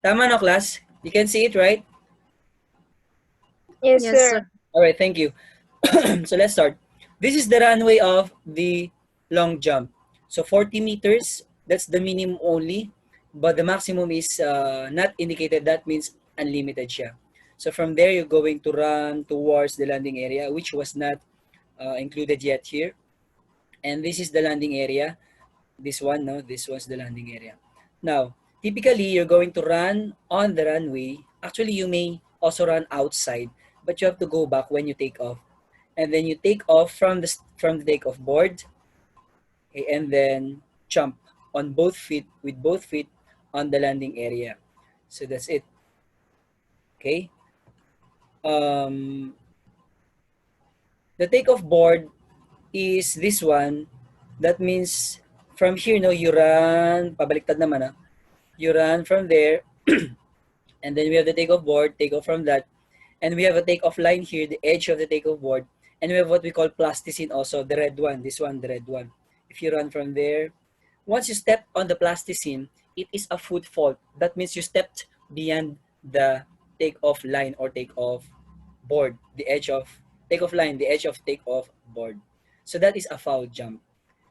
Tama na, class? You can see it, right? Yes, Yes, sir. sir. All right, thank you. So let's start. This is the runway of the long jump. So 40 meters, that's the minimum only, but the maximum is not indicated. That means unlimited siya. So from there, you're going to run towards the landing area, which was not included yet here. And this is the landing area. This one, no? This was the landing area. Now, typically, you're going to run on the runway. Actually, you may also run outside, but you have to go back when you take off. And then you take off from the takeoff board, okay, and then jump on both feet with both feet on the landing area. So that's it. Okay. Um, the takeoff board is this one. That means from here, no, you run, pabaliktad naman, you run from there, and then we have the takeoff board, take off from that, and we have a takeoff line here, the edge of the takeoff board, and we have what we call plasticine also, the red one, this one, the red one. If you run from there, once you step on the plasticine, it is a foot fault. That means you stepped beyond the takeoff line or takeoff board, the edge of takeoff line, the edge of takeoff board. So that is a foul jump.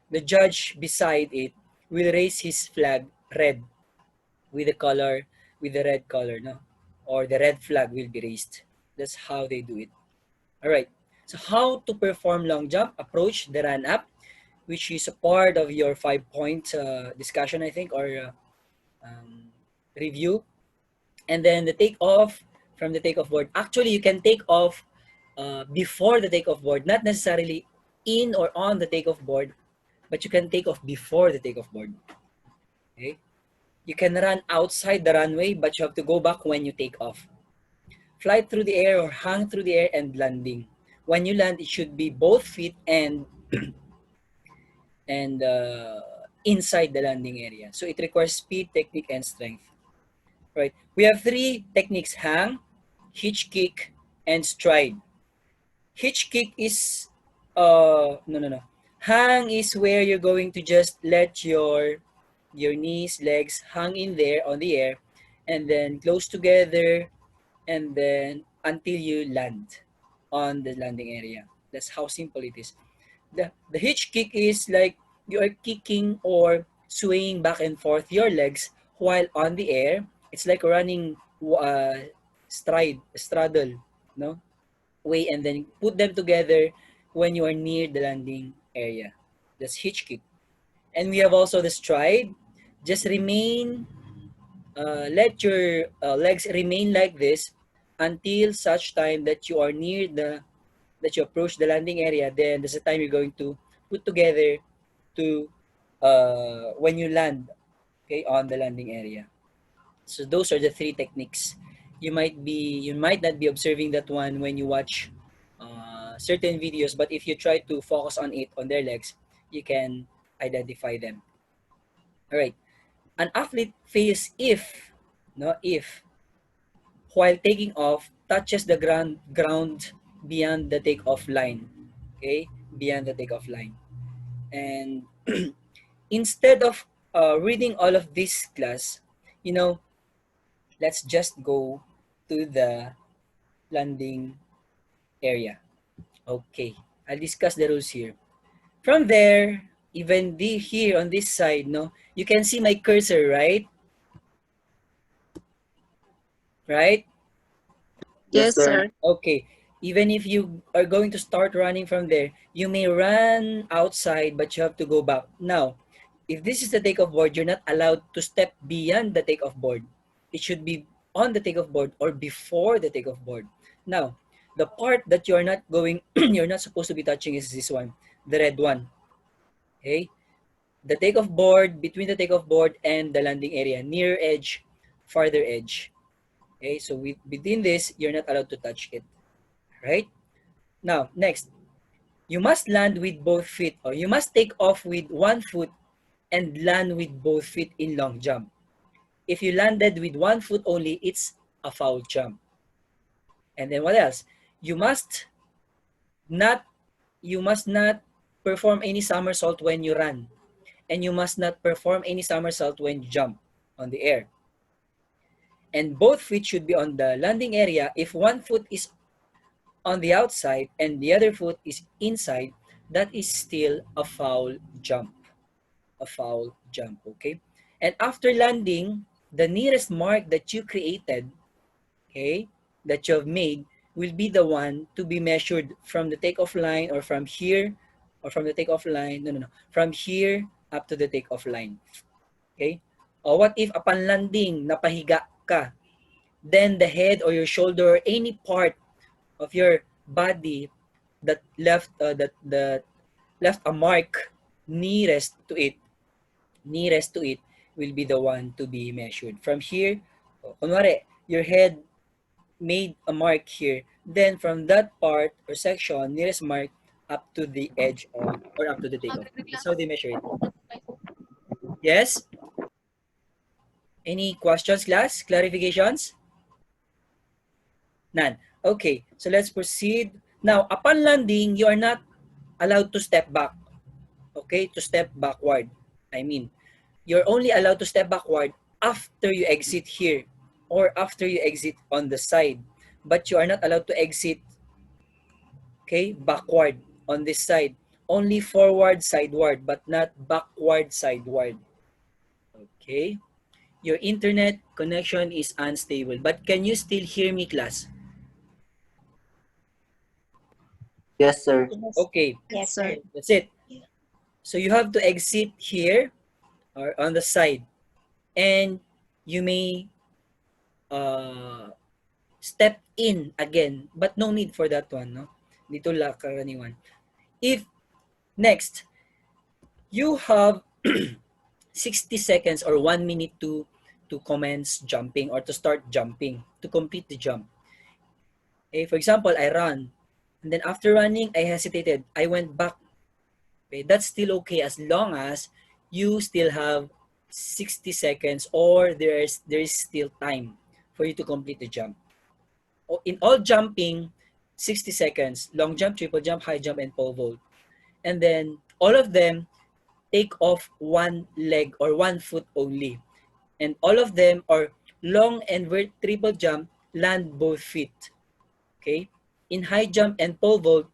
The judge beside it will raise his flag red with the color, with the red color, no? Or the red flag will be raised. That's how they do it. All right. So how to perform long jump? Approach the run up, which is a part of your 5 point discussion, I think, or review. And then the take off from the takeoff board. Actually, you can take off before the takeoff board, not necessarily in or on the takeoff board, but you can take off before the takeoff board. Okay. You can run outside the runway, but you have to go back when you take off. Fly through the air or hang through the air and landing. When you land, it should be both feet and inside the landing area. So it requires speed, technique, and strength. Right. We have three techniques: hang, hitch kick, and stride. Hitch kick is no. Hang is where you're going to just let your knees, legs hang in there on the air, and then close together, and then until you land on the landing area. That's how simple it is. The hitch kick is like you are kicking or swaying back and forth your legs while on the air. It's like running straddle, no? Way, and then put them together when you are near the landing area. That's hitch kick. And we have also the stride. Just remain, let your legs remain like this until such time that you are near that you approach the landing area. Then there's a time you're going to put together to when you land, okay, on the landing area. So those are the three techniques. You might not be observing that one when you watch certain videos, but if you try to focus on it on their legs, you can identify them. All right. An athlete fails if, no, if while taking off touches the ground beyond the takeoff line. Okay, beyond the takeoff line. And instead of reading all of this class, you know, let's just go to the landing area. Okay, I'll discuss the rules here. From there, even here on this side, no, you can see my cursor, right? Right? Yes, sir. Okay. Even if you are going to start running from there, you may run outside, but you have to go back. Now, if this is the takeoff board, you're not allowed to step beyond the takeoff board. It should be on the takeoff board or before the takeoff board. Now, the part that you're not going, you're not supposed to be touching is this one, the red one. Okay? The takeoff board, between the takeoff board and the landing area, near edge, farther edge. Okay, so within this, you're not allowed to touch it. Right? Now, next, you must land with both feet, or you must take off with one foot and land with both feet in long jump. If you landed with one foot only, it's a foul jump. And then what else? You must not you must not perform any somersault when you run, and you must not perform any somersault when you jump on the air. and both feet should be on the landing area. If one foot is on the outside and the other foot is inside, that is still a foul jump. A foul jump, okay? And after landing, the nearest mark that you created, okay, that you have made, will be the one to be measured from the takeoff line, or from here, or from the takeoff line, no, from here up to the takeoff line. Okay? Or what if upon landing, napahiga ka, then the head or your shoulder or any part of your body that left a mark nearest to it will be the one to be measured. From here, kunwari, your head made a mark here. Then from that part or section, nearest mark up to the edge of, or up to the takeoff. That's how they measure it. Yes? Any questions, class? Clarifications? None. Okay, so let's proceed. Now, upon landing, you are not allowed to step back. Okay, to step backward. I mean, you're only allowed to step backward after you exit here, or after you exit on the side. But you are not allowed to exit, okay, backward on this side. Only forward, sideward, but not backward, sideward. Okay. Your internet connection is unstable. But can you still hear me, class? Yes, sir. Okay. Yes, sir. That's it. So you have to exit here or on the side. And you may step in again. But no need for that one, no? Dito lang karaniwan. If next, you have 60 seconds or 1 minute to commence jumping or to start jumping, to complete the jump. Okay, for example, I run. And then after running, I hesitated. I went back. Okay, that's still okay as long as you still have 60 seconds or there is still time for you to complete the jump. In all jumping, 60 seconds, long jump, triple jump, high jump, and pole vault. And then all of them take off one leg or one foot only. And all of them are long and triple jump, land both feet. Okay? In high jump and pole vault,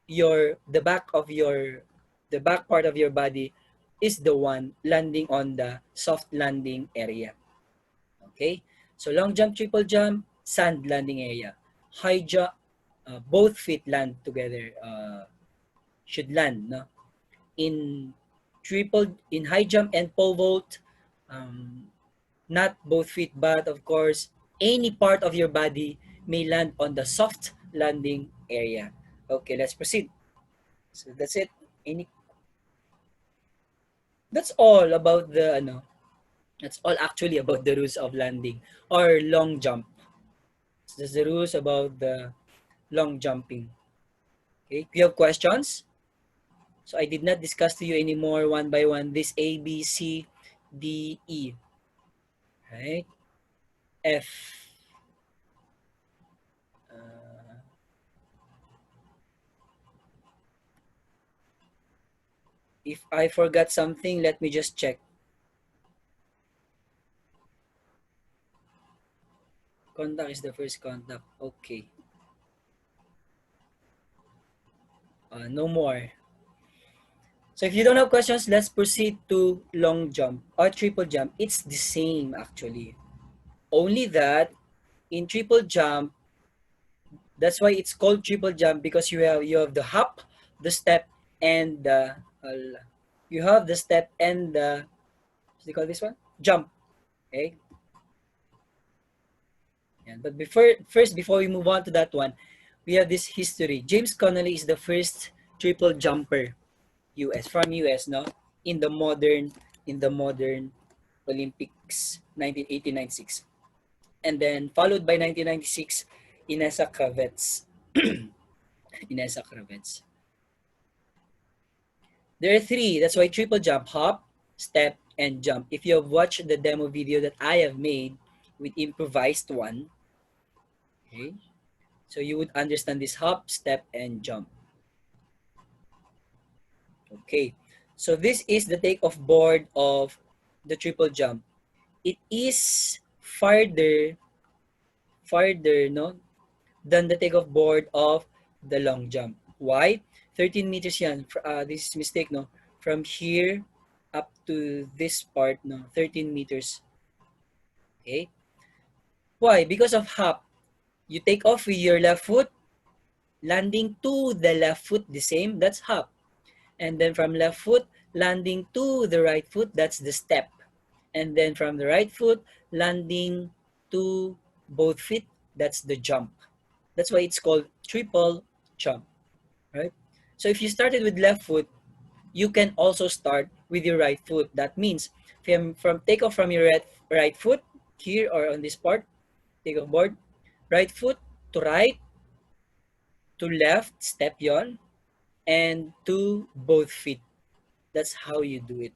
the back part of your body is the one landing on the soft landing area. Okay? So long jump, triple jump, sand landing area. High jump, both feet land together, should land, no? In high jump and pole vault, um, not both feet, but of course, any part of your body may land on the soft landing area. Okay, let's proceed. So that's it. That's all about the That's all actually about the rules of landing or long jump. So that's the rules about the long jumping. Okay, if you have questions, so I did not discuss to you anymore one by one this A, B, C, D, E. Right? F. Uh, if I forgot something, let me just check. Contact is the first contact. Okay. No more. So if you don't have questions, let's proceed to long jump or triple jump. It's the same actually. Only that in triple jump, that's why it's called triple jump, because you have the hop, the step, and the you have the step and the, what do you call this one? Jump. Okay. Yeah, but before we move on to that one, we have this history. James Connolly is the first triple jumper, from US, no, in the modern Olympics 1986, and then followed by 1996 Inessa Kravets. Inessa Kravets. There are three. That's why triple jump: hop, step, and jump. If you have watched the demo video that I have made with improvised one, okay, so you would understand this hop, step, and jump. Okay, so this is the takeoff board of the triple jump. It is farther, no, than the takeoff board of the long jump. Why? 13 meters yan. This is mistake, no? From here up to this part, no? 13 meters. Okay? Why? Because of hop. You take off with your left foot, landing to the left foot, the same, that's hop. And then from left foot, landing to the right foot, that's the step. And then from the right foot, landing to both feet, that's the jump. That's why it's called triple jump, right? So if you started with left foot, you can also start with your right foot. That means from take off from your right foot here or on this part, take off board, right foot to right, to left, step yon, and to both feet. That's how you do it.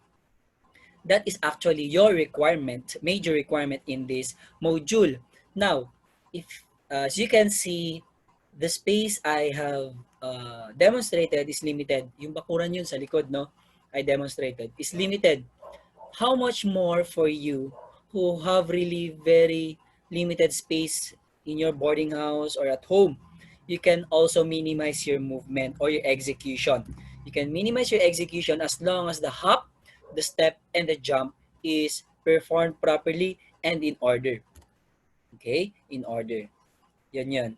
That is actually your requirement, major requirement in this module. Now, if as you can see, the space I have demonstrated is limited. Yung bakuran yun sa likod, no? I demonstrated is limited. How much more for you who have really very limited space in your boarding house or at home? You can also minimize your movement or your execution. You can minimize your execution as long as the hop, the step, and the jump is performed properly and in order. Okay? In order. Yan yan.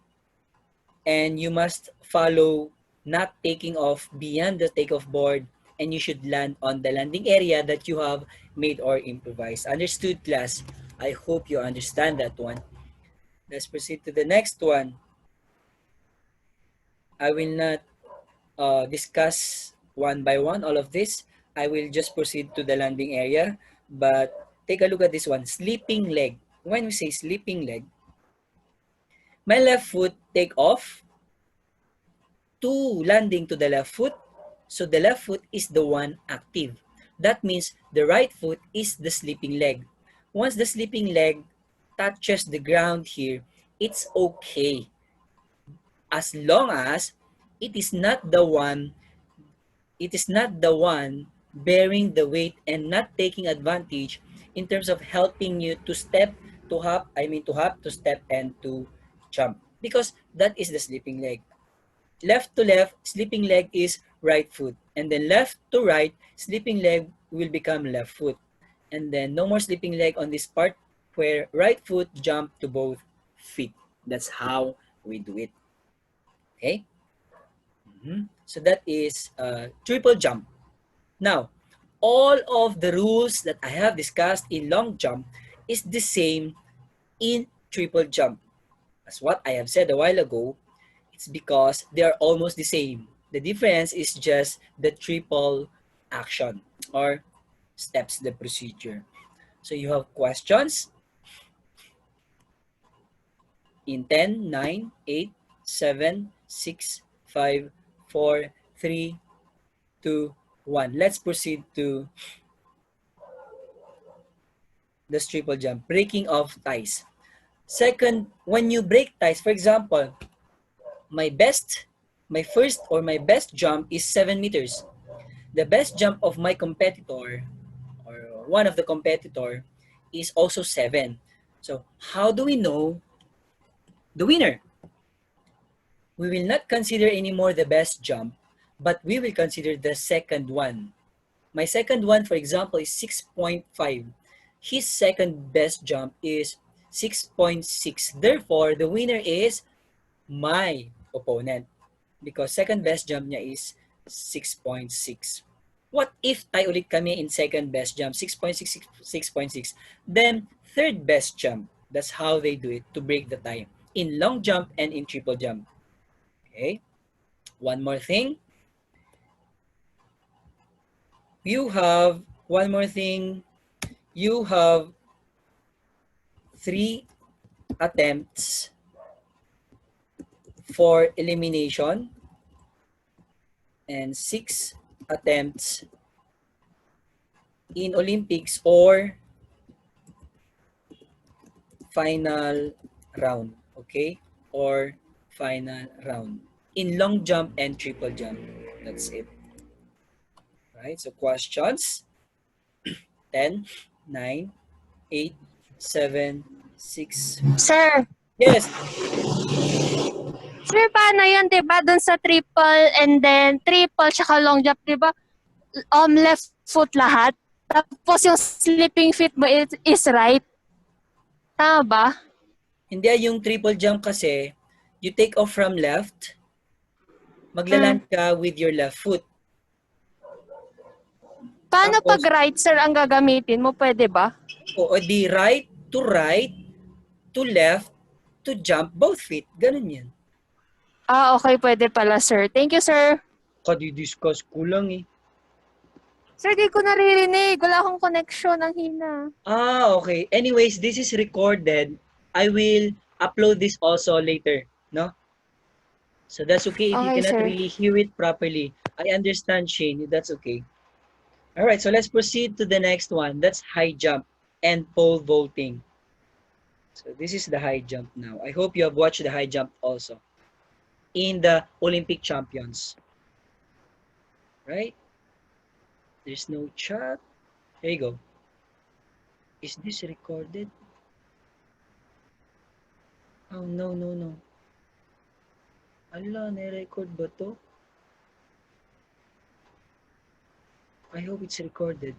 And you must follow not taking off beyond the takeoff board, and you should land on the landing area that you have made or improvised. Understood, class? I hope you understand that one. Let's proceed to the next one. I will not discuss one by one all of this. I will just proceed to the landing area. But take a look at this one. Sleeping leg. When we say sleeping leg, my left foot take off to landing to the left foot. So the left foot is the one active. That means the right foot is the sleeping leg. Once the sleeping leg touches the ground here, it's okay. As long as it is not the one bearing the weight and not taking advantage in terms of helping you to step, to hop, to step, and to jump. Because that is the sleeping leg. Left to left, sleeping leg is right foot. And then left to right, sleeping leg will become left foot. And then no more sleeping leg on this part where right foot jump to both feet. That's how we do it. Okay? So that is triple jump. Now, all of the rules that I have discussed in long jump is the same in triple jump. As what I have said a while ago, it's because they are almost the same. The difference is just the triple action or steps, the procedure. So you have questions in 10, 9, 8, 7, 6, 5, 4, 3, 2, 1. Let's proceed to the triple jump, breaking of ties. Second, when you break ties, for example, my first or my best jump is 7 meters. The best jump of my competitor or one of the competitor is also 7. So how do we know the winner? We will not consider anymore the best jump, but we will consider the second one. My second one, for example, is 6.5. His second best jump is 6.6. Therefore, the winner is my opponent because second best jump niya is 6.6. What if tayo ulit kami in second best jump, 6.6, 6.6? Then, third best jump. That's how they do it to break the tie in long jump and in triple jump. Okay? One more thing. You have, one more thing, you have 3 attempts for elimination and 6 attempts in Olympics or final round, okay? Or final round. In long jump and triple jump. That's it. Right? So questions 10, 9, 8, 7, 6. Sir, Yes. sir, paano yun, di ba? Dun sa triple and then triple tsaka long jump, di ba? Left foot lahat. Tapos yung sleeping feet mo is right. Tama ba? Hindi, yung triple jump kasi, you take off from left, Hmm. maglaland ka with your left foot. Paano Tapos, pag right, sir, ang gagamitin mo? Pwede ba? o di right, to left, to jump, both feet. Ganun yan. Okay, pwede pala, sir. Thank you, sir. Kadi-discuss ko lang eh. Sir, di ko naririnig. Wala akong connection. Ang hina. Okay. Anyways, this is recorded. I will upload this also later, no? So that's okay if you Okay, cannot sir. really hear it properly. I understand, Shane. That's okay. All right, so let's proceed to the next one. That's high jump and pole vaulting. So this is the high jump now. I hope you have watched the high jump also in the Olympic champions. Right? There's no chat. Here you go. Is this recorded? Oh, no, no, no. Ala, na-record ba to? I hope it's recorded.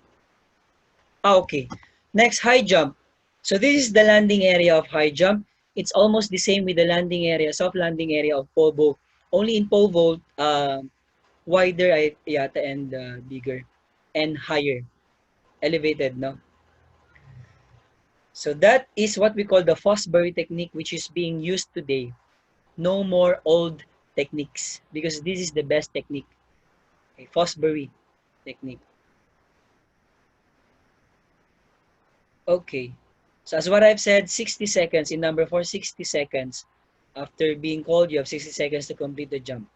Okay. Next, high jump. So this is the landing area of high jump. It's almost the same with the landing area, soft landing area of pole vault. Only in pole vault, wider yata and bigger and higher, elevated, no? So that is what we call the Fosbury technique, which is being used today. No more old techniques because this is the best technique. Okay, Fosbury technique. Okay. So as what I've said, 60 seconds in number 4, 60 seconds. After being called, you have 60 seconds to complete the jump.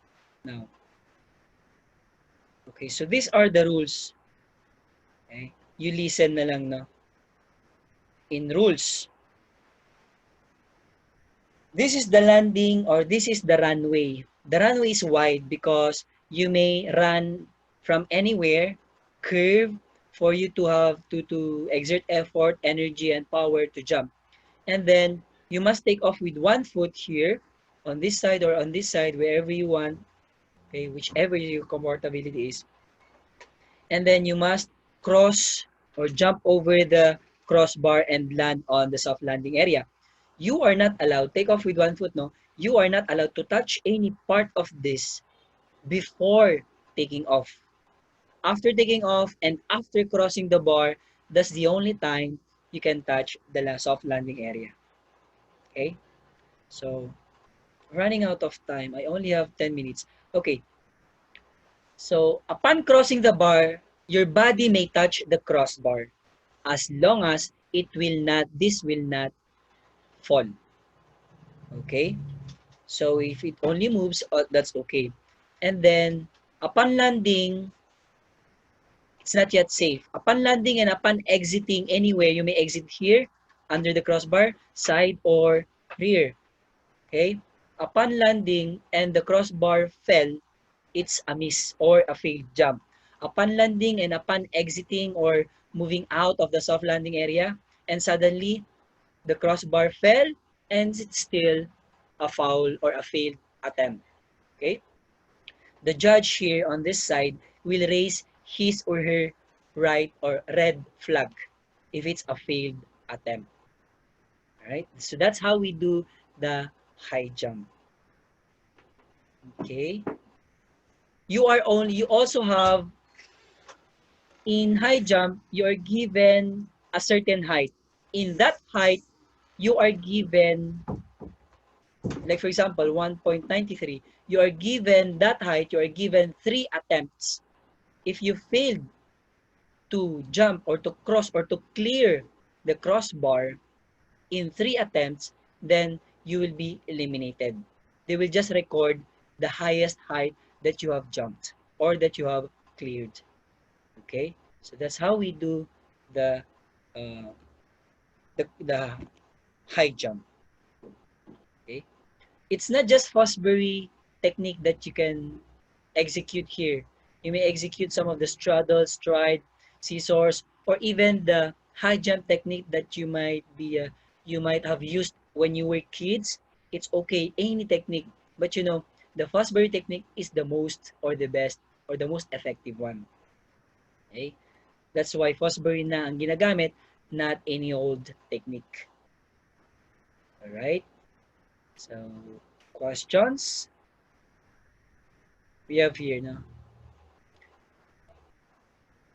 Now, okay, so these are the rules. Okay? You listen na lang, no? In rules, this is the landing or this is the runway. The runway is wide because you may run from anywhere, curve for you to have to exert effort, energy, and power to jump. And then you must take off with one foot here on this side or on this side, wherever you want, okay, whichever your comfortability is. And then you must cross or jump over the crossbar and land on the soft landing area. You are not allowed, take off with one foot, no? You are not allowed to touch any part of this before taking off. After taking off and after crossing the bar, that's the only time you can touch the soft landing area. Okay? So, running out of time. I only have 10 minutes. Okay. So, upon crossing the bar, your body may touch the crossbar as long as this will not fall. Okay? So, if it only moves, that's okay. And then, upon landing, it's not yet safe. Upon landing and upon exiting anywhere, you may exit here, under the crossbar, side or rear. Okay? Upon landing and the crossbar fell, it's a miss or a failed jump. Upon landing and upon exiting or moving out of the soft landing area, and suddenly the crossbar fell and it's still a foul or a failed attempt. Okay? The judge here on this side will raise his or her right or red flag if it's a failed attempt. Alright? So that's how we do the high jump. Okay? You also have in high jump, you are given a certain height. In that height, you are given, like for example, 1.93, you are given that height, you are given 3 attempts. If you failed to jump or to cross or to clear the crossbar in 3 attempts, then you will be eliminated. They will just record the highest height that you have jumped or that you have cleared. Okay, so that's how we do the uh, the high jump. Okay, it's not just Fosbury technique that you can execute here. You may execute some of the straddle, stride, scissors, or even the high jump technique that you might be you might have used when you were kids, it's okay, any technique. But you know, the Fosbury technique is the most or the best or the most effective one. Okay? That's why Fosbury na ang ginagamit, not any old technique. Alright? So, questions? We have here now.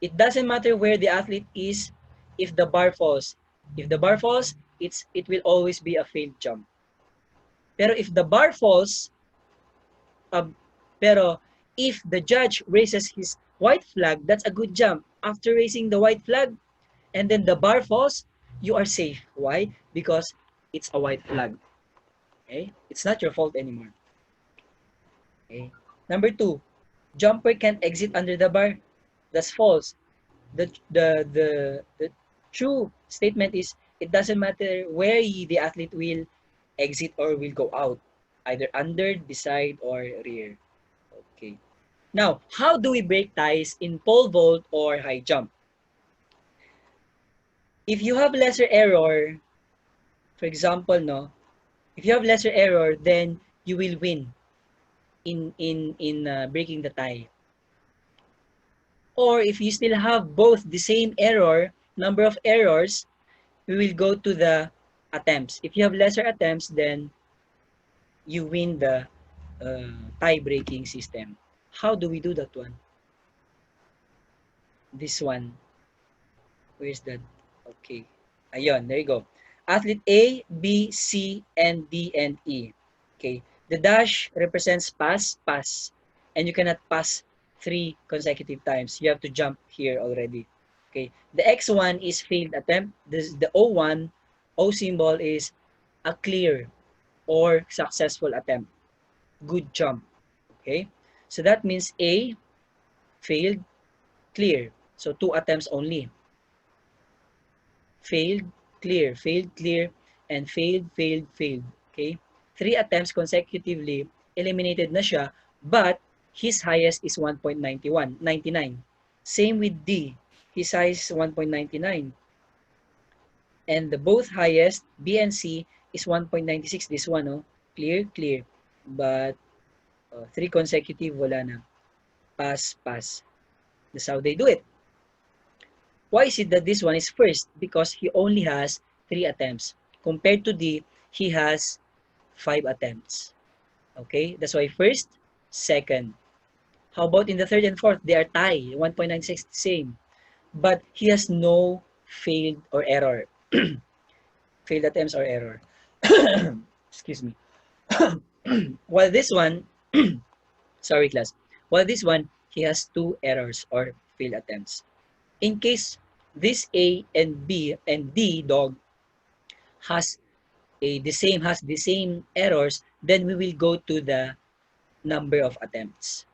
It doesn't matter where the athlete is if the bar falls. If the bar falls, it will always be a failed jump. Pero if the bar falls, uh, pero if the judge raises his white flag, that's a good jump. After raising the white flag and then the bar falls, you are safe. Why? Because it's a white flag. Okay? It's not your fault anymore. Okay? Number 2, jumper can exit under the bar. That's false. The true statement is it doesn't matter where the athlete will exit or will go out, either under, beside, or rear. Okay. Now, how do we break ties in pole vault or high jump? If you have lesser error, for example, no, if you have lesser error, then you will win in breaking the tie. Or if you still have both the same error, number of errors, we will go to the attempts. If you have lesser attempts, then you win the tie-breaking system. How do we do that one? This one. Where's that? Okay. Ayun, there you go. Athlete A, B, C, and D, and E. Okay. The dash represents pass, pass. And you cannot pass 3 consecutive times. You have to jump here already. Okay. The X1 is failed attempt. The O1, O symbol is a clear or successful attempt. Good jump. Okay. So that means A, failed, clear. So 2 attempts only. Failed, clear, and failed, failed. Okay? 3 attempts consecutively, eliminated na siya, but his highest is 1.99. Same with D. His highest is 1.99. And the both highest, B and C, is 1.96. This one, oh, clear. But 3 consecutive, wala na. Pass. That's how they do it. Why is it that this one is first? Because he only has 3 attempts. Compared to D, he has 5 attempts. Okay? That's why first, second. How about in the third and fourth? They are tie. 1.96, same. But he has no failed or error. Failed attempts or error. Excuse me. While this one, sorry class. While this one, he has 2 errors or failed attempts. In case this A and B and D dog has the same errors, then we will go to the number of attempts.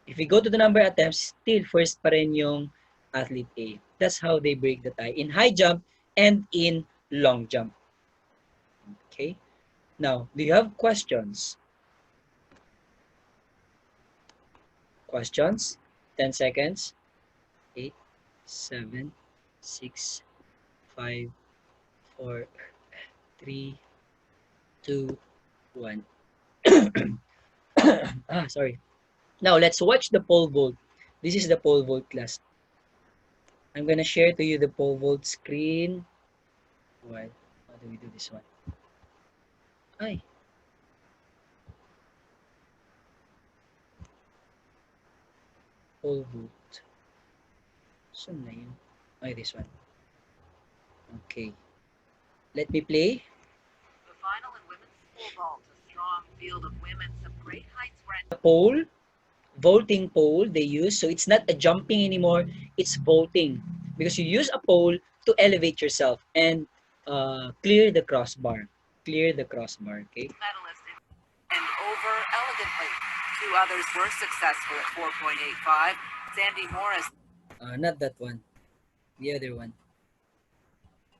If we go to the number of attempts, still first pa rin yung athlete A. That's how they break the tie in high jump and in long jump. Okay? Now, do you have questions? Questions? 10 seconds. 8, 7, 6, 5, 4, 3, 2, 1. Sorry. Now, let's watch the pole vault. This is the pole vault class. I'm gonna share to you the pole vault screen. What? How do we do this one? Ay. Pole vault. Saan na yun? Ay, this one. Okay. Let me play. The final in women's pole vault, a strong field of women, some great heights were The pole, vaulting pole they use. So it's not a jumping anymore, it's vaulting. Because you use a pole to elevate yourself and clear the crossbar. Clear the crossbar, okay? medalists and over elegantly. 2 others were successful at 4.85. Sandy Morris, Not that one. The other one.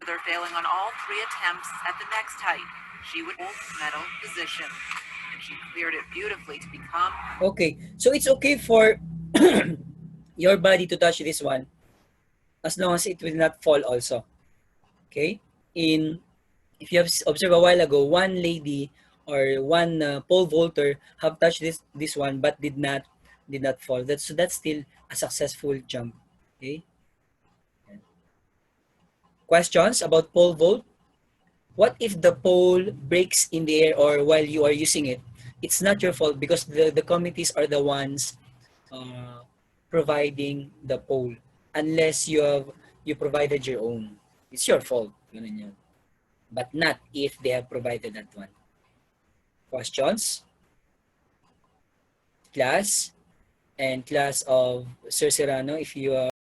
they're failing on all 3 attempts at the next height. She would hold medal position, and she cleared it beautifully to become. Okay, so it's okay for your body to touch this one as long as it will not fall also. Okay? In if you have observed a while ago, one lady or one pole vaulter have touched this one but did not fall. That's still a successful jump. Okay. Questions about pole vault? What if the pole breaks in the air or while you are using it? It's not your fault because the committees are the ones uh, providing the pole unless you provided your own. It's your fault. Ganun yun. But not if they have provided that one. Questions? Class? And class of Sir Serrano, if you